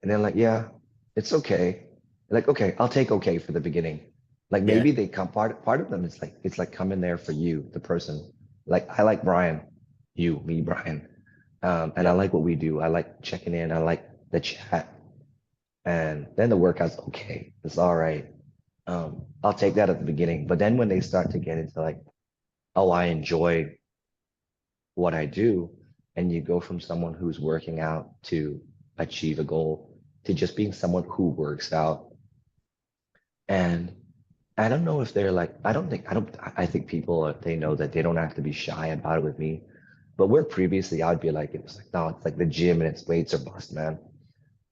And they're like, yeah, it's okay. Like, okay, I'll take okay for the beginning. Like Yeah. maybe they come part of them is like it's like coming there for you, the person. Like I like Brian, you, me, Brian. And I Yep. like what we do. I like checking in. I like the chat. And then the workout's okay. It's all right. I'll take that at the beginning. But then when they start to get into like, oh, I enjoy what I do, and you go from someone who's working out to achieve a goal to just being someone who works out. And I don't know if they're like, I think people, they know that they don't have to be shy about it with me. But where previously I'd be like, it was like, no, it's like the gym and it's weights or bust, man.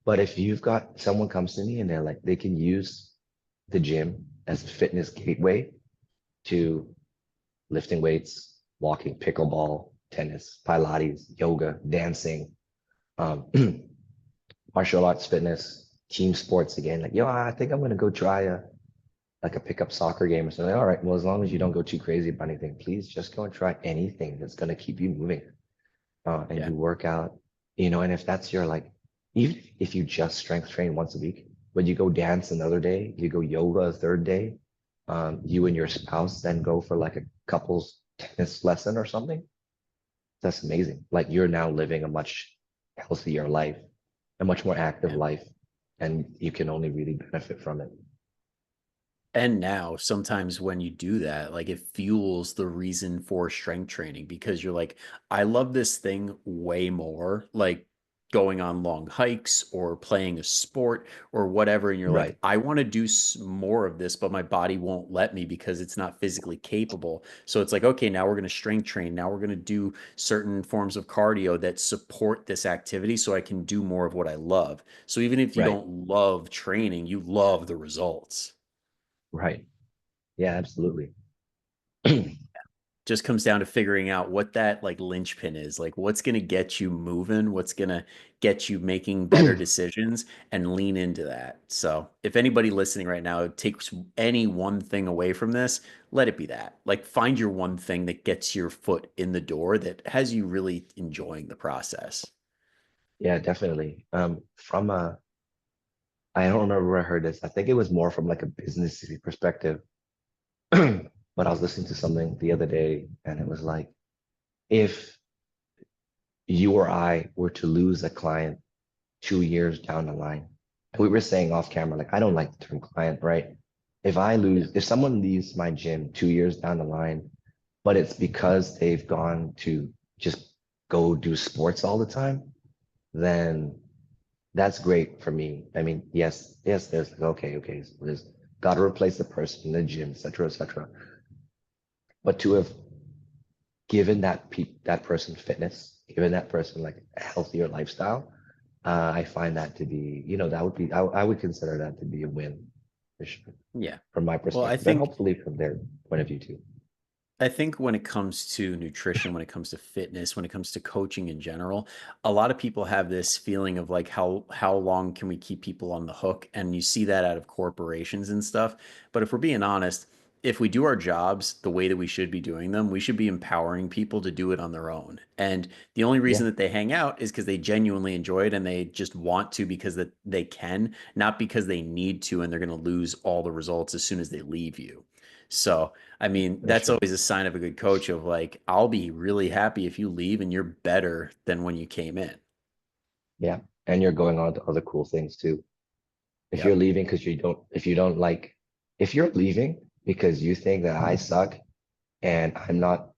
But if you've got someone comes to me and they're like, they can use the gym as a fitness gateway to lifting weights, walking, pickleball, tennis, Pilates, yoga, dancing, um, martial arts, fitness, team sports again. Like, yo, I think I'm gonna go try a pickup soccer game or something. All right, well, as long as you don't go too crazy about anything, please just go and try anything that's gonna keep you moving. And Yeah. you work out, and if that's your like, even if you just strength train once a week, but you go dance another day, you go yoga a third day, you and your spouse then go for like a couples tennis lesson or something, that's amazing. Like you're now living a much healthier life, a much more active Yeah. life, and you can only really benefit from it. And now, sometimes when you do that, like it fuels the reason for strength training because you're like, I love this thing way more, like going on long hikes or playing a sport or whatever. And you're like, Right, I want to do more of this, but my body won't let me because it's not physically capable. So it's like, okay, now we're going to strength train. Now we're going to do certain forms of cardio that support this activity so I can do more of what I love. So even if you right, don't love training, you love the results. right. Yeah, absolutely. Just comes down to figuring out what that like linchpin is, like what's going to get you moving, what's going to get you making better decisions and lean into that. So, if anybody listening right now takes any one thing away from this, let it be that. Like find your one thing that gets your foot in the door that has you really enjoying the process. Yeah, definitely. I don't remember where I heard this. I think it was more from like a business perspective. But I was listening to something the other day, and it was like, if you or I were to lose a client 2 years down the line, we were saying off camera, like, I don't like the term client, right? Yeah. If someone leaves my gym 2 years down the line, but it's because they've gone to just go do sports all the time, then that's great for me. I mean, yes, there's like, okay, so there's got to replace the person in the gym, etc., etc. But to have given that person fitness, given that person like a healthier lifestyle, I find that to be, that would be, I would consider that to be a win for sure, Yeah. from my Well, I perspective, and think hopefully from their point of view too. I think when it comes to nutrition, when it comes to fitness, when it comes to coaching in general, a lot of people have this feeling of like how long can we keep people on the hook? And you see that out of corporations and stuff. But if we're being honest, if we do our jobs the way that we should be doing them, we should be empowering people to do it on their own. And the only Yeah, reason that they hang out is because they genuinely enjoy it and they just want to because that they can, not because they need to and they're going to lose all the results as soon as they leave you. So I mean, for that's sure. always a sign of a good coach of like, I'll be really happy if you leave and you're better than when you came in. Yeah, and you're going on to other cool things too. If you're Yep. leaving because if you don't like, if you're leaving because you think that I suck and I'm not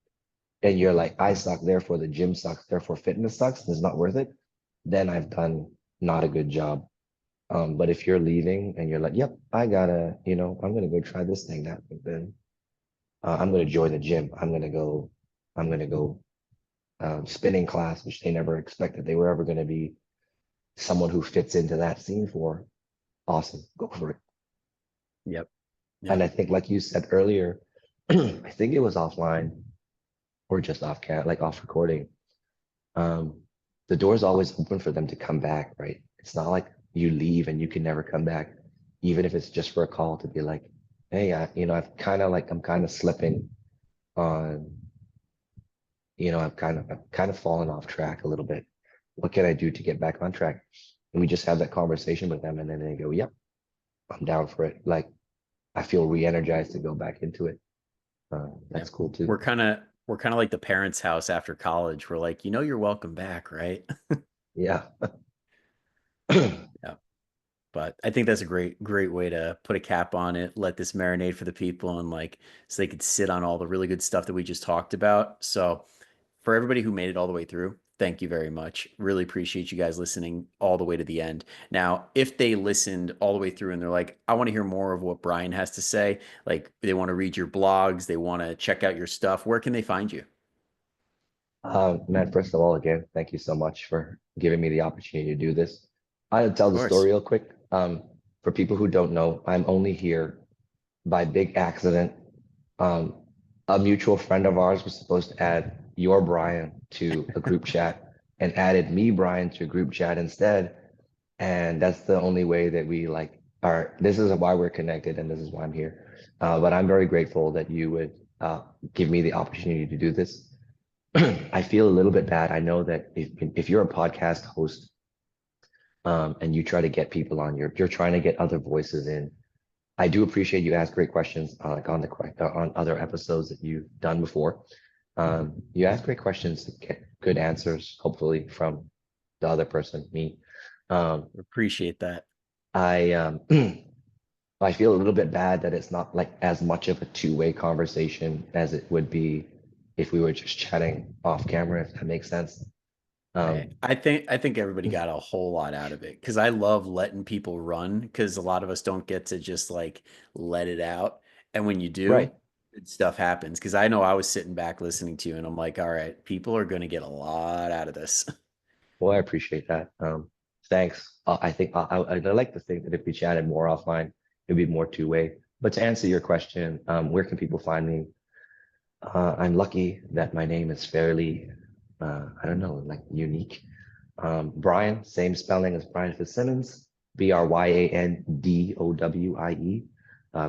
and you're like, I suck, therefore the gym sucks, therefore fitness sucks, and it's not worth it, then I've done not a good job. But if you're leaving and you're like, yep, I gotta, I'm gonna go try this thing now, then I'm gonna join the gym. I'm gonna go spinning class, which they never expected they were ever gonna be someone who fits into that scene for. Awesome, go for it. Yep. And Yep. I think, like you said earlier, I think it was offline or just off cat, like off recording. Um, the door's always open for them to come back, right? It's not like you leave and you can never come back, even if it's just for a call to be like, hey, I'm kind of slipping on, I'm kind of fallen off track a little bit. What can I do to get back on track? And we just have that conversation with them, and then they go, yep, I'm down for it. Like I feel re-energized to go back into it. That's Yep. cool too. We're kind of like the parents' house after college. We're like, you're welcome back, right? Yeah. Yeah. But I think that's a great way to put a cap on it, let this marinate for the people and like so they could sit on all the really good stuff that we just talked about. So for everybody who made it all the way through, thank you very much. Really appreciate you guys listening all the way to the end. Now, if they listened all the way through and they're like, I want to hear more of what Bryan has to say, like they want to read your blogs, they want to check out your stuff, where can they find you? Matt, first of all, again, thank you so much for giving me the opportunity to do this. I'll Of tell the course. story real quick. For people who don't know, I'm only here by big accident. Um, a mutual friend of ours was supposed to add your Brian to a group chat and added me, Brian, to a group chat instead. And that's the only way that we like are. This is why we're connected, and this is why I'm here. But I'm very grateful that you would give me the opportunity to do this. I feel a little bit bad. I know that if you're a podcast host and you try to get people on, you're trying to get other voices in. I do appreciate you ask great questions like on other episodes that you've done before. You ask great questions to get good answers, hopefully from the other person, me. Um, Appreciate that. I I feel a little bit bad that it's not like as much of a two-way conversation as it would be if we were just chatting off camera, if that makes sense. Hey, Um, I think everybody got a whole lot out of it because I love letting people run because a lot of us don't get to just like let it out. And when you right. do, good stuff happens. Because I know I was sitting back listening to you and I'm like, all right, people are going to get a lot out of this. Well, I appreciate that. Thanks. I think I'd like to think that if we chatted more offline, it'd be more two-way. But to answer your question, where can people find me? I'm lucky that my name is fairly, I don't know, like unique. Brian, same spelling as Brian Fitzsimmons, Bryandowie.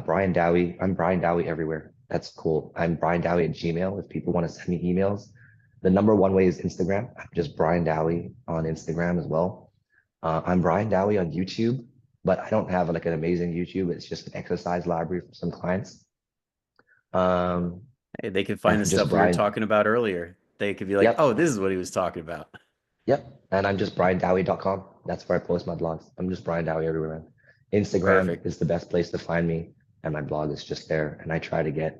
Bryan Dowie. I'm Bryan Dowie everywhere. That's cool. I'm Bryan Dowie at Gmail. If people want to send me emails, the number one way is Instagram. I'm just Bryan Dowie on Instagram as well. I'm Bryan Dowie on YouTube, but I don't have like an amazing YouTube. It's just an exercise library for some clients. Um, Hey, they could and find the I'm just stuff we were Brian. talking about earlier. They could be like, oh, Yep. this is what he was talking about. Yep. And I'm just bryandowie.com. That's where I post my blogs. I'm just Bryan Dowie everywhere, man. Instagram Perfect. is the best place to find me, and my blog is just there. And I try to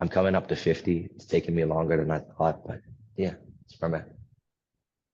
I'm coming up to 50. It's taking me longer than I thought, but yeah, it's where I'm at.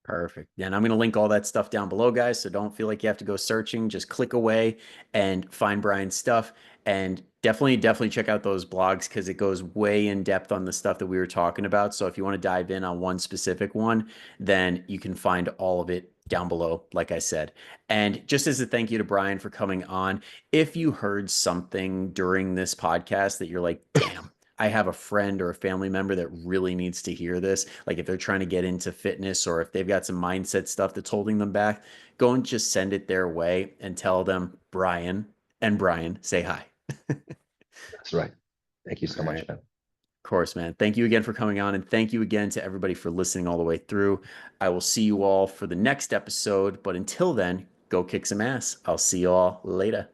Perfect. And I'm going to link all that stuff down below, guys. So don't feel like you have to go searching. Just click away and find Bryan's stuff. And definitely check out those blogs because it goes way in depth on the stuff that we were talking about. So if you want to dive in on one specific one, then you can find all of it down below, like I said. And just as a thank you to Bryan for coming on, if you heard something during this podcast that you're like, damn, I have a friend or a family member that really needs to hear this. Like if they're trying to get into fitness or if they've got some mindset stuff that's holding them back, go and just send it their way and tell them Bryan and Bryan say hi. That's right. Thank you All so right. much, Of man. course, man. Thank you again for coming on. And thank you again to everybody for listening all the way through. I will see you all for the next episode. But until then, go kick some ass. I'll see you all later.